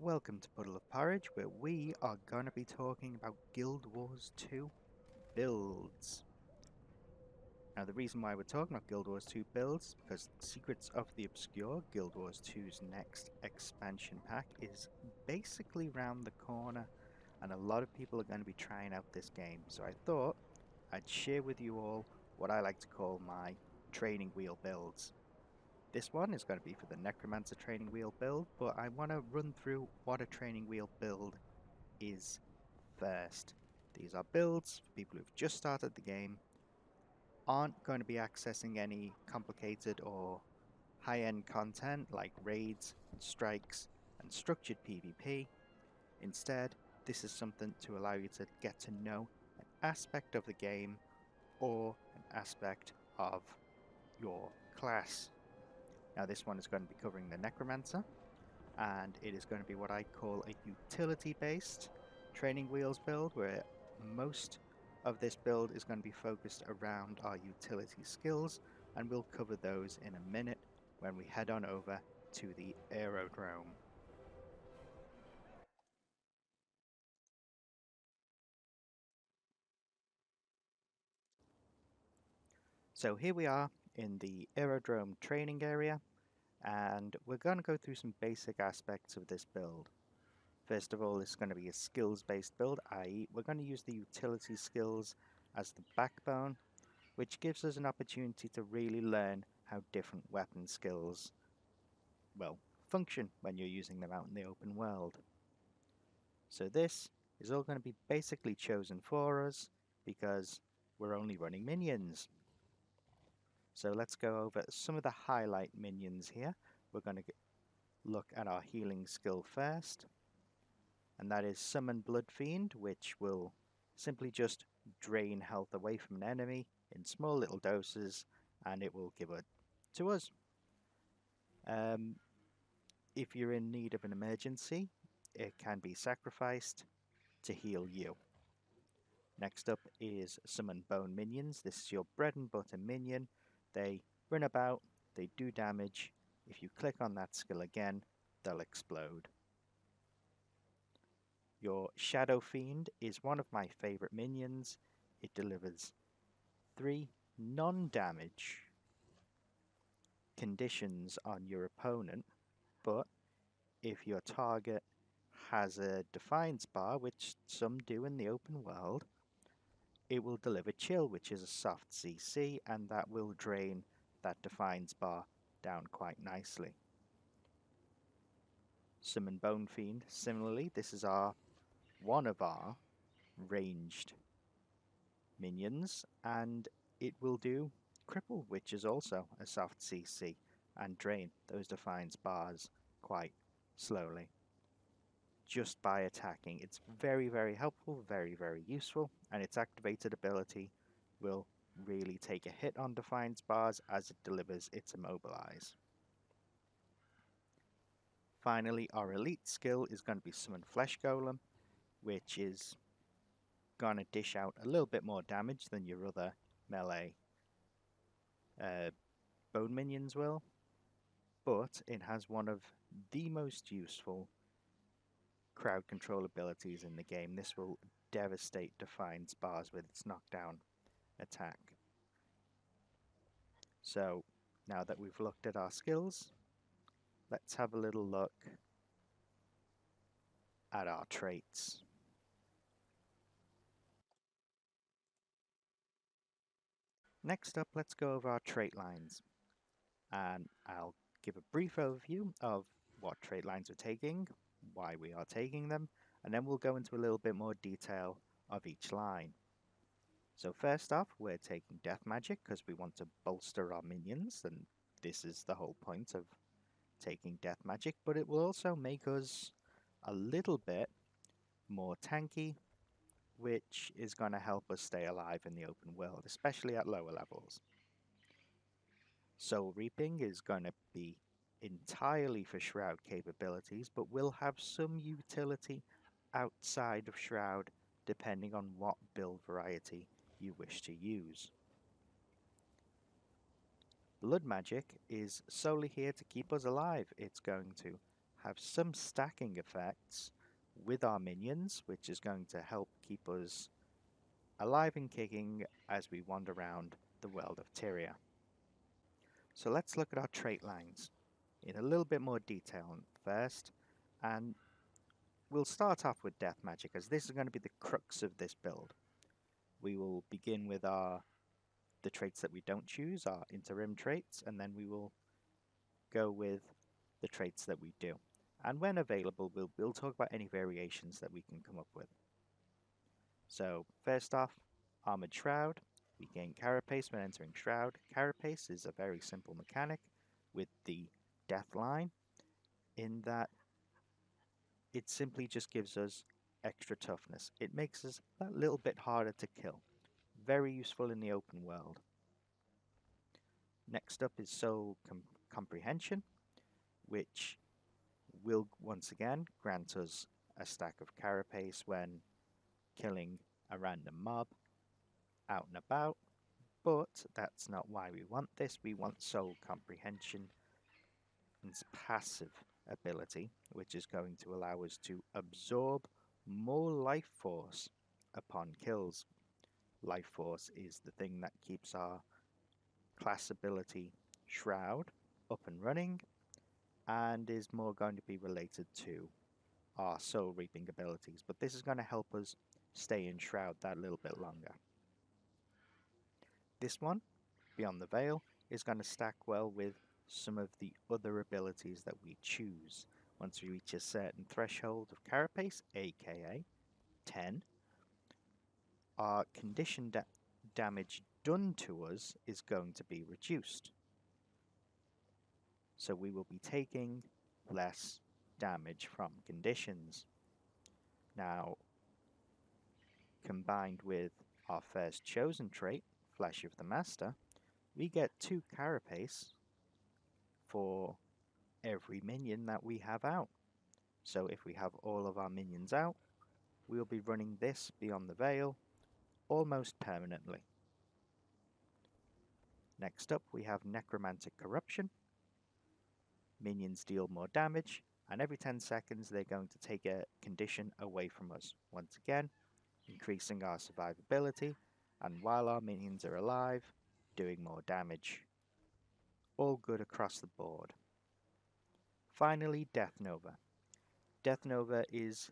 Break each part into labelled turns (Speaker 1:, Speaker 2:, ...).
Speaker 1: Welcome to Puddle of Porridge, where we are going to be talking about Guild Wars 2 builds. Now, the reason why we're talking about Guild Wars 2 builds is because Secrets of the Obscure, Guild Wars 2's next expansion pack, is basically round the corner, and a lot of people are going to be trying out this game. So I thought I'd share with you all what I like to call my training wheel builds. This one is going to be for the Necromancer training wheel build, but I want to run through what a training wheel build is first. These are builds for people who've just started the game, aren't going to be accessing any complicated or high-end content like raids, strikes, and structured PvP. Instead, this is something to allow you to get to know an aspect of the game or an aspect of your class. Now this one is going to be covering the Necromancer, and it is going to be what I call a utility-based training wheels build, where most of this build is going to be focused around our utility skills, and we'll cover those in a minute when we head on over to the aerodrome. So here we are in the aerodrome training area, and we're going to go through some basic aspects of this build. First of all, it's going to be a skills-based build, i.e. we're going to use the utility skills as the backbone, which gives us an opportunity to really learn how different weapon skills, well, function when you're using them out in the open world. So this is all going to be basically chosen for us because we're only running minions. So let's go over some of the highlight minions here. We're going to look at our healing skill first, and that is Summon Blood Fiend, which will simply just drain health away from an enemy in small little doses, and it will give it to us. If you're in need of an emergency, it can be sacrificed to heal you. Next up is Summon Bone Minions. This is your bread and butter minion. They run about, they do damage. If you click on that skill again, they'll explode. Your Shadow Fiend is one of my favorite minions. It delivers 3 non-damage conditions on your opponent, but if your target has a Defiance bar, which some do in the open world, it will deliver Chill, which is a soft CC, and that will drain that Defiance bar down quite nicely. Summon Bone Fiend, similarly, this is one of our ranged minions, and it will do Cripple, which is also a soft CC, and drain those Defiance bars quite slowly just by attacking. It's very, very helpful, very, very useful, and its activated ability will really take a hit on Defiance bars as it delivers its Immobilize. Finally, our elite skill is going to be Summon Flesh Golem, which is going to dish out a little bit more damage than your other melee bone minions will, but it has one of the most useful crowd control abilities in the game. This will devastate Defiance bars with its knockdown attack. So now that we've looked at our skills, let's have a little look at our traits. Next up, let's go over our trait lines, and I'll give a brief overview of what trait lines we're taking, why we are taking them, and then we'll go into a little bit more detail of each line. So first off, we're taking Death Magic because we want to bolster our minions, and this is the whole point of taking Death Magic, but it will also make us a little bit more tanky, which is going to help us stay alive in the open world, especially at lower levels. Soul Reaping is going to be entirely for Shroud capabilities, but will have some utility outside of Shroud depending on what build variety you wish to use. Blood Magic is solely here to keep us alive. It's going to have some stacking effects with our minions, which is going to help keep us alive and kicking as we wander around the world of Tyria. So let's look at our trait lines in a little bit more detail first, and we'll start off with Death Magic, as this is going to be the crux of this build. We will begin with the traits that we don't choose, our interim traits, and then we will go with the traits that we do. And when available, we'll talk about any variations that we can come up with. So first off, Armored Shroud. We gain Carapace when entering Shroud. Carapace is a very simple mechanic with the death line, in that it simply just gives us extra toughness. It makes us a little bit harder to kill. Very useful in the open world. Next up is Soul Comprehension, which will once again grant us a stack of Carapace when killing a random mob out and about, but that's not why we want this. We want Soul Comprehension's passive ability, which is going to allow us to absorb more life force upon kills. Life force is the thing that keeps our class ability Shroud up and running, and is more going to be related to our soul reaping abilities, but this is going to help us stay in Shroud that little bit longer. This one, Beyond the Veil, is going to stack well with some of the other abilities that we choose. Once we reach a certain threshold of Carapace, aka 10, our condition damage done to us is going to be reduced. So we will be taking less damage from conditions. Now, combined with our first chosen trait, Flesh of the Master, we get 2 Carapace for every minion that we have out. So if we have all of our minions out, we'll be running this Beyond the Veil almost permanently. Next up, we have Necromancer Corruption. Minions deal more damage, and every 10 seconds they're going to take a condition away from us. Once again, increasing our survivability, and while our minions are alive, doing more damage. All good across the board. Finally, Death Nova. Death Nova is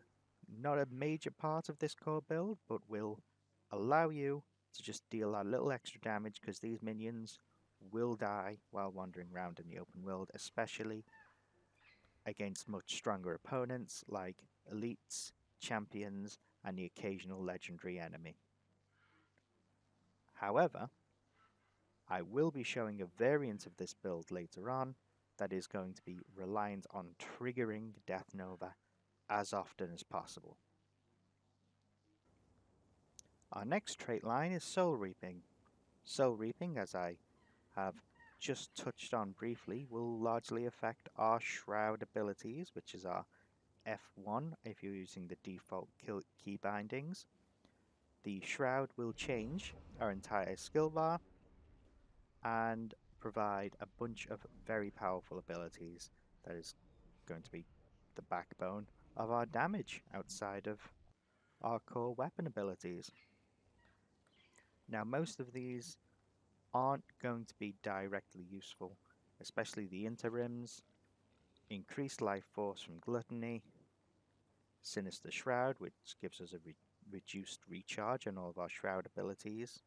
Speaker 1: not a major part of this core build, but will allow you to just deal a little extra damage, because these minions will die while wandering around in the open world, especially against much stronger opponents like elites, champions, and the occasional legendary enemy. However, I will be showing a variant of this build later on that is going to be reliant on triggering Death Nova as often as possible. Our next trait line is Soul Reaping. Soul Reaping, as I have just touched on briefly, will largely affect our Shroud abilities, which is our F1 if you're using the default key bindings. The Shroud will change our entire skill bar and provide a bunch of very powerful abilities that is going to be the backbone of our damage outside of our core weapon abilities. Now, most of these aren't going to be directly useful, especially the interims, increased life force from Gluttony, Sinister Shroud, which gives us a reduced recharge on all of our Shroud abilities,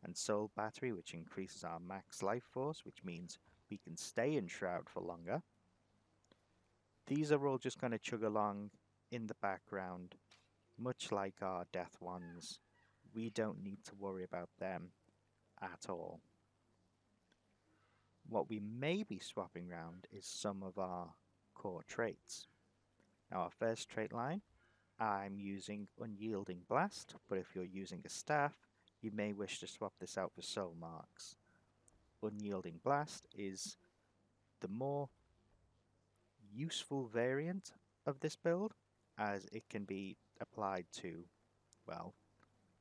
Speaker 1: and Soul Battery, which increases our max life force, which means we can stay in Shroud for longer. These are all just going to chug along in the background, much like our Death ones. We don't need to worry about them at all. What we may be swapping around is some of our core traits. Now, our first trait line, I'm using Unyielding Blast, but if you're using a staff, you may wish to swap this out for Soul Marks. Unyielding Blast is the more useful variant of this build, as it can be applied to, well,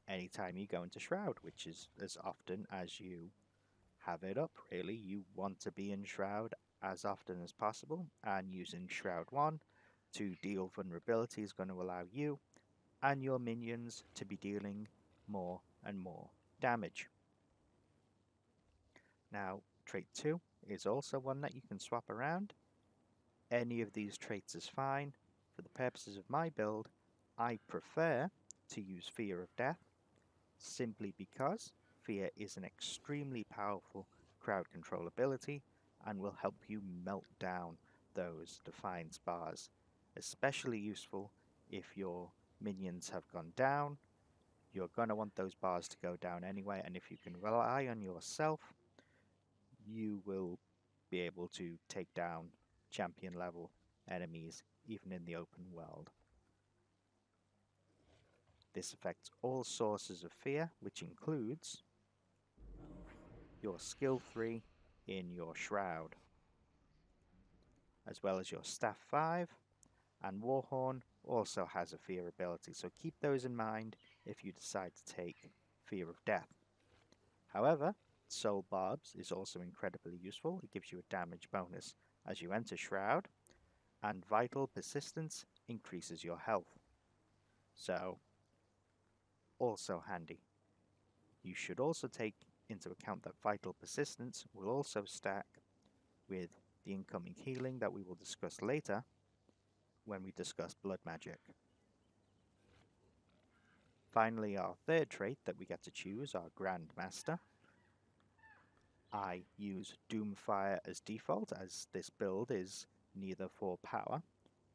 Speaker 1: anytime you go into Shroud, which is as often as you have it up, really. You want to be in Shroud as often as possible, and using Shroud 1 to deal vulnerability is going to allow you and your minions to be dealing more and more damage. Now, trait 2 is also one that you can swap around. Any of these traits is fine. For the purposes of my build, I prefer to use Fear of Death, simply because Fear is an extremely powerful crowd control ability and will help you melt down those Defiance bars. Especially useful if your minions have gone down. You're going to want those bars to go down anyway, and if you can rely on yourself, you will be able to take down champion level enemies even in the open world. This affects all sources of fear, which includes your skill 3 in your Shroud, as well as your Staff 5, and Warhorn also has a fear ability, so keep those in mind if you decide to take Fear of Death. However, Soul Barbs is also incredibly useful. It gives you a damage bonus as you enter Shroud, and Vital Persistence increases your health. So, also handy. You should also take into account that Vital Persistence will also stack with the incoming healing that we will discuss later when we discuss Blood Magic. Finally, our third trait that we get to choose, our Grandmaster. I use Doomfire as default, as this build is neither for power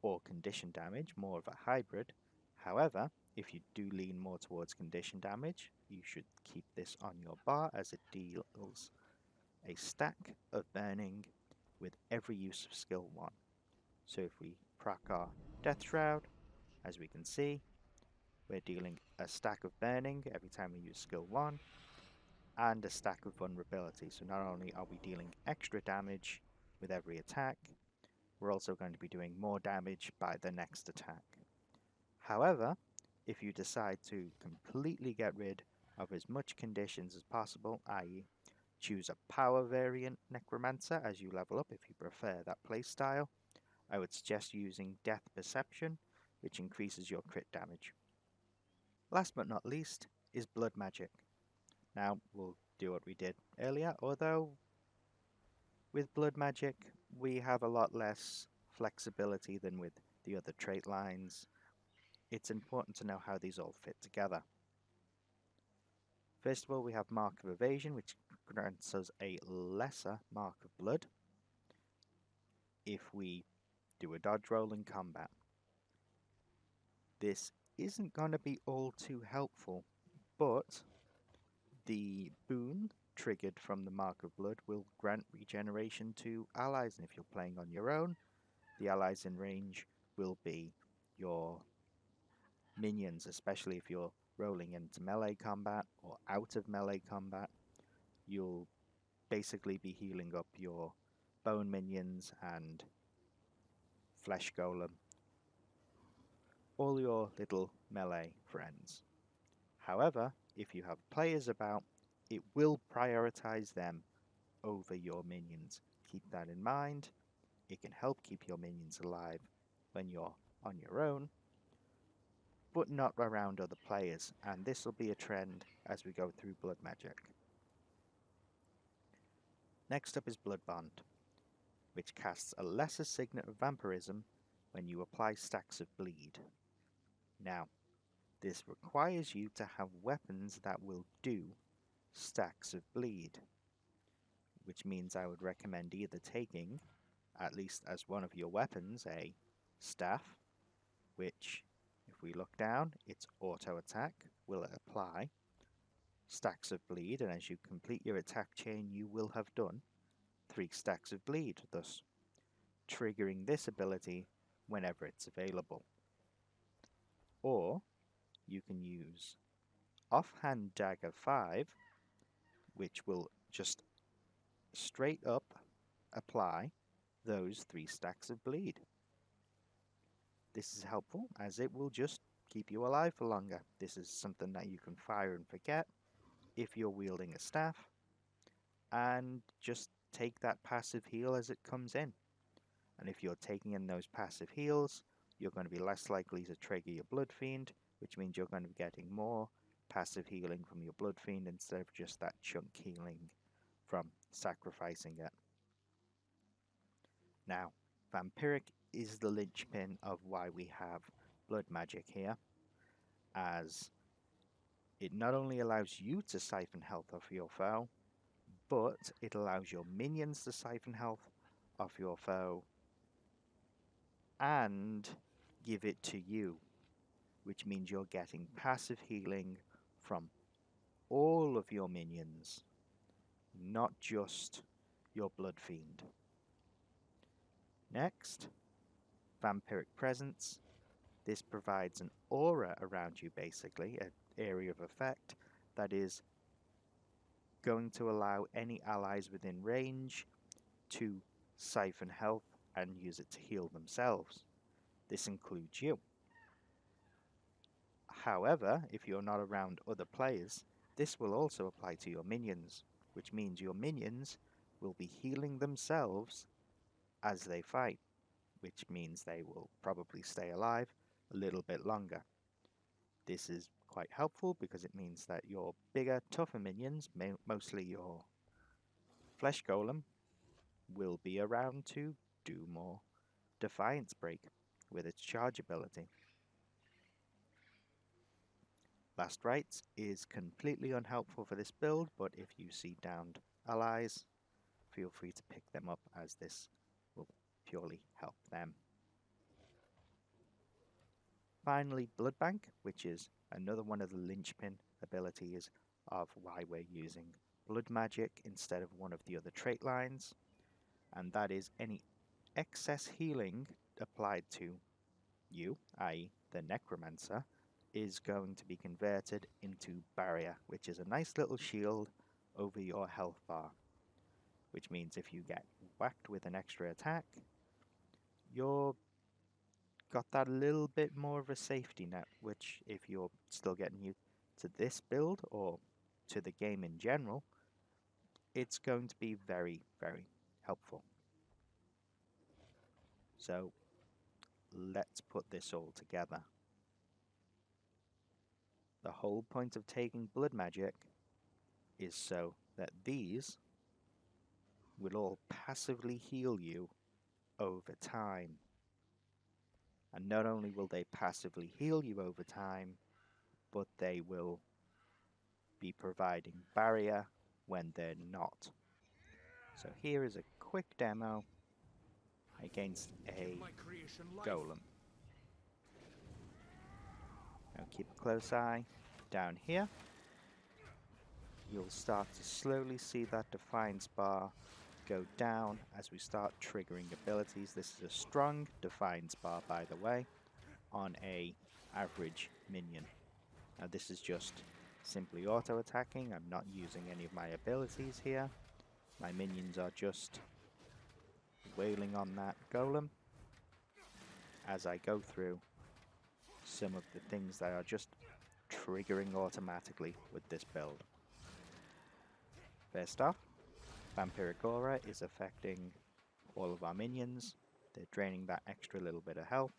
Speaker 1: or condition damage, more of a hybrid. However, if you do lean more towards condition damage, you should keep this on your bar, as it deals a stack of burning with every use of skill 1. So if we proc our Death Shroud, as we can see, we're dealing a stack of burning every time we use skill 1, and a stack of vulnerability. So not only are we dealing extra damage with every attack, we're also going to be doing more damage by the next attack. However, if you decide to completely get rid of as much conditions as possible, i.e. choose a power variant Necromancer as you level up if you prefer that playstyle, I would suggest using Death Perception, which increases your crit damage. Last but not least is Blood Magic. Now we'll do what we did earlier, although with Blood Magic we have a lot less flexibility than with the other trait lines. It's important to know how these all fit together. First of all, we have Mark of Evasion, which grants us a lesser Mark of Blood if we do a dodge roll in combat. This isn't going to be all too helpful, but the boon triggered from the Mark of Blood will grant regeneration to allies, and if you're playing on your own, the allies in range will be your minions, especially if you're rolling into melee combat or out of melee combat. You'll basically be healing up your bone minions and flesh golem, all your little melee friends. However, if you have players about, it will prioritize them over your minions. Keep that in mind. It can help keep your minions alive when you're on your own, but not around other players, and this will be a trend as we go through Blood Magic. Next up is Blood Bond, which casts a lesser signet of vampirism when you apply stacks of bleed. Now, this requires you to have weapons that will do stacks of bleed, which means I would recommend either taking, at least as one of your weapons, a staff, which, if we look down, its auto attack will apply stacks of bleed, and as you complete your attack chain, you will have done 3 stacks of bleed, thus triggering this ability whenever it's available. Or you can use Offhand Dagger 5, which will just straight up apply those 3 stacks of bleed. This is helpful as it will just keep you alive for longer. This is something that you can fire and forget if you're wielding a staff, and just take that passive heal as it comes in. And if you're taking in those passive heals, you're going to be less likely to trigger your Blood Fiend, which means you're going to be getting more passive healing from your Blood Fiend instead of just that chunk healing from sacrificing it. Now, Vampiric is the linchpin of why we have blood magic here, as it not only allows you to siphon health off your foe, but it allows your minions to siphon health off your foe and give it to you, which means you're getting passive healing from all of your minions, not just your Blood Fiend. Next, Vampiric Presence. This provides an aura around you, basically, an area of effect that is going to allow any allies within range to siphon health and use it to heal themselves. This includes you. However, if you're not around other players, this will also apply to your minions, which means your minions will be healing themselves as they fight, which means they will probably stay alive a little bit longer. This is quite helpful because it means that your bigger, tougher minions, mostly your Flesh Golem, will be around to do more Defiance Break with its charge ability. Last Rites is completely unhelpful for this build, but if you see downed allies, feel free to pick them up as this will purely help them. Finally, Blood Bank, which is another one of the linchpin abilities of why we're using blood magic instead of one of the other trait lines, and that is any excess healing applied to you, i.e. the Necromancer, is going to be converted into Barrier, which is a nice little shield over your health bar, which means if you get whacked with an extra attack, you're got that little bit more of a safety net, which if you're still getting used to this build or to the game in general, it's going to be very, very helpful. So let's put this all together. The whole point of taking blood magic is so that these will all passively heal you over time. And not only will they passively heal you over time, but they will be providing barrier when they're not. So here is a quick demo against a golem. Now keep a close eye down here. You'll start to slowly see that Defiance bar go down as we start triggering abilities. This is a strong Defiance bar, by the way, on a average minion. Now this is just simply auto attacking. I'm not using any of my abilities here. My minions are just wailing on that golem as I go through some of the things that are just triggering automatically with this build. First off, Vampiric Aura is affecting all of our minions. They're draining that extra little bit of health.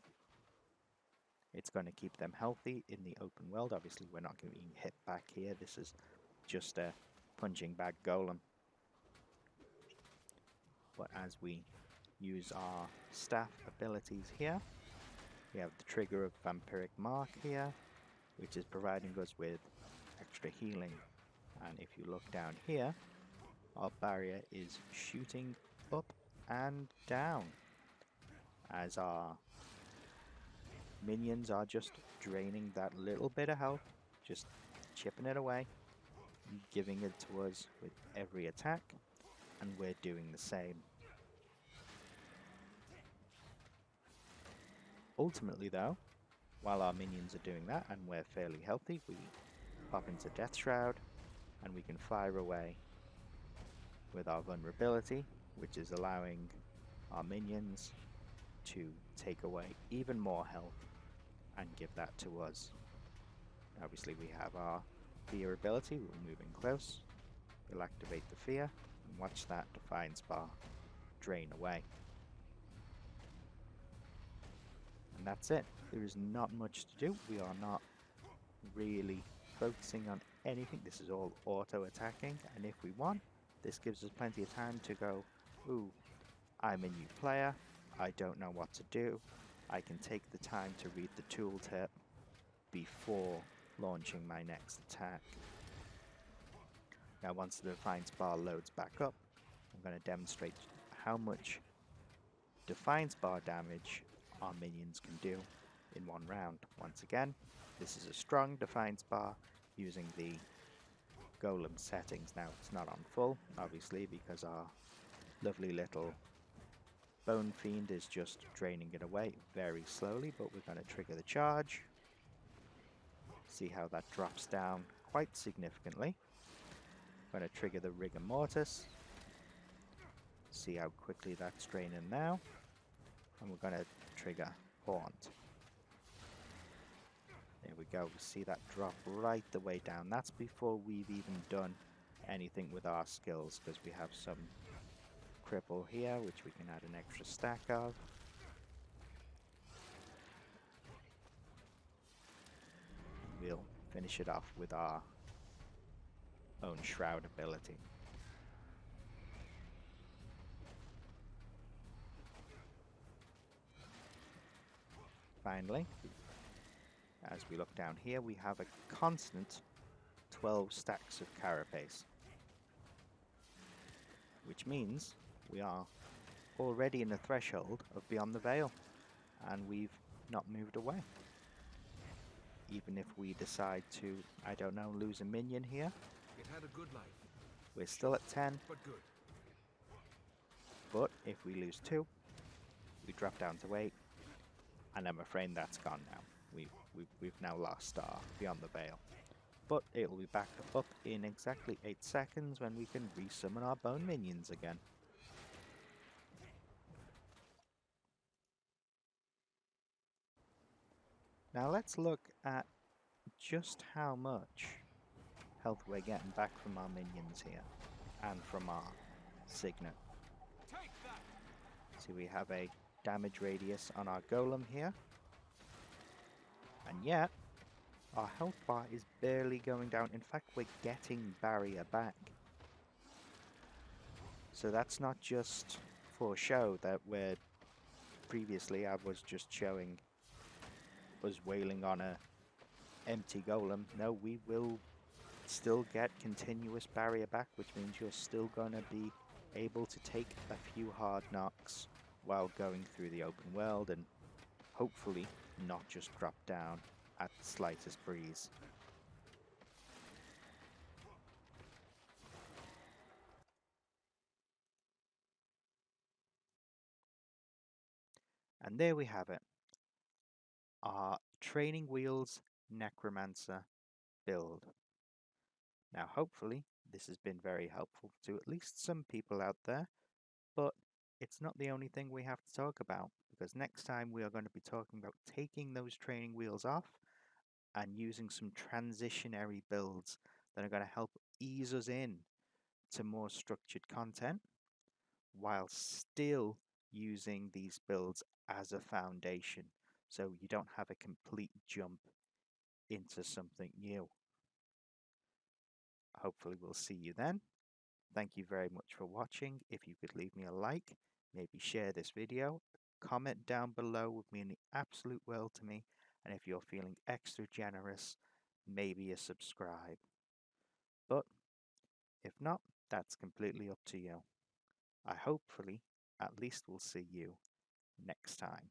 Speaker 1: It's going to keep them healthy in the open world. Obviously, we're not going to be hit back here. This is just a punching bag golem. But as we use our staff abilities here, we have the trigger of Vampiric Mark here, which is providing us with extra healing. And if you look down here, our barrier is shooting up and down as our minions are just draining that little bit of health, just chipping it away, giving it to us with every attack, and we're doing the same. Ultimately though, while our minions are doing that and we're fairly healthy, we pop into Death Shroud and we can fire away with our vulnerability, which is allowing our minions to take away even more health and give that to us. Obviously we have our fear ability. We'll move in close, we'll activate the fear, And watch that Defiance bar drain away. And that's it. There is not much to do. We are not really focusing on anything. This is all auto attacking, and if we want, this gives us plenty of time to go, ooh, I'm a new player, I don't know what to do. I can take the time to read the tooltip before launching my next attack. Now once the Defiance bar loads back up, I'm going to demonstrate how much Defiance bar damage our minions can do in one round. Once again, this is a strong Defiance bar using the golem settings. Now it's not on full, obviously, because our lovely little Bone Fiend is just draining it away very slowly, but we're going to trigger the charge. See how that drops down quite significantly. I'm going to trigger the Rigor Mortis. See how quickly that's draining now. And we're going to trigger Haunt. There we go. We see that drop right the way down. That's before we've even done anything with our skills, because we have some cripple here, which we can add an extra stack of. We'll finish it off with our own Shroud ability. Finally, as we look down here, we have a constant 12 stacks of carapace, which means we are already in the threshold of Beyond the Veil, and we've not moved away. Even if we decide to, I don't know, lose a minion here,
Speaker 2: It had a good life,
Speaker 1: we're still at 10.
Speaker 2: but good.
Speaker 1: But if we lose 2, we drop down to 8, and I'm afraid that's gone now. We've now lost our Beyond the Veil. But it'll be back up in exactly 8 seconds when we can resummon our bone minions again. Now let's look at just how much health we're getting back from our minions here, and from our Signet. See, we have a damage radius on our golem here, and yet our health bar is barely going down. In fact, we're getting barrier back. So that's not just for show that we're previously I was just showing us wailing on a empty golem. No, we will still get continuous barrier back, which means you're still going to be able to take a few hard knocks while going through the open world, and hopefully not just drop down at the slightest breeze. And there we have it, our Training Wheels Necromancer build. Now hopefully this has been very helpful to at least some people out there, but it's not the only thing we have to talk about, because next time we are going to be talking about taking those training wheels off and using some transitionary builds that are going to help ease us in to more structured content while still using these builds as a foundation, so you don't have a complete jump into something new. Hopefully we'll see you then. Thank you very much for watching. If you could leave me a like, maybe share this video, comment down below would mean the absolute world to me, and if you're feeling extra generous, maybe a subscribe. But if not, that's completely up to you. I hopefully at least will see you next time.